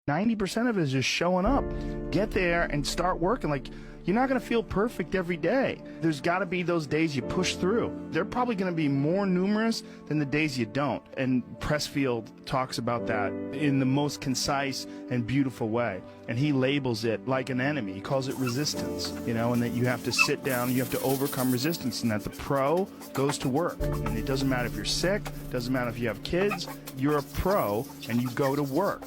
90% of it is just showing up. Get there and start working. Like, you're not going to feel perfect every day. There's got to be those days you push through. They're probably going to be more numerous than the days you don't. And Pressfield talks about that in the most concise and beautiful way. And he labels it like an enemy. He calls it resistance, you know, and that you have to sit down, you have to overcome resistance, and that the pro goes to work. And it doesn't matter if you're sick, doesn't matter if you have kids, you're a pro and you go to work.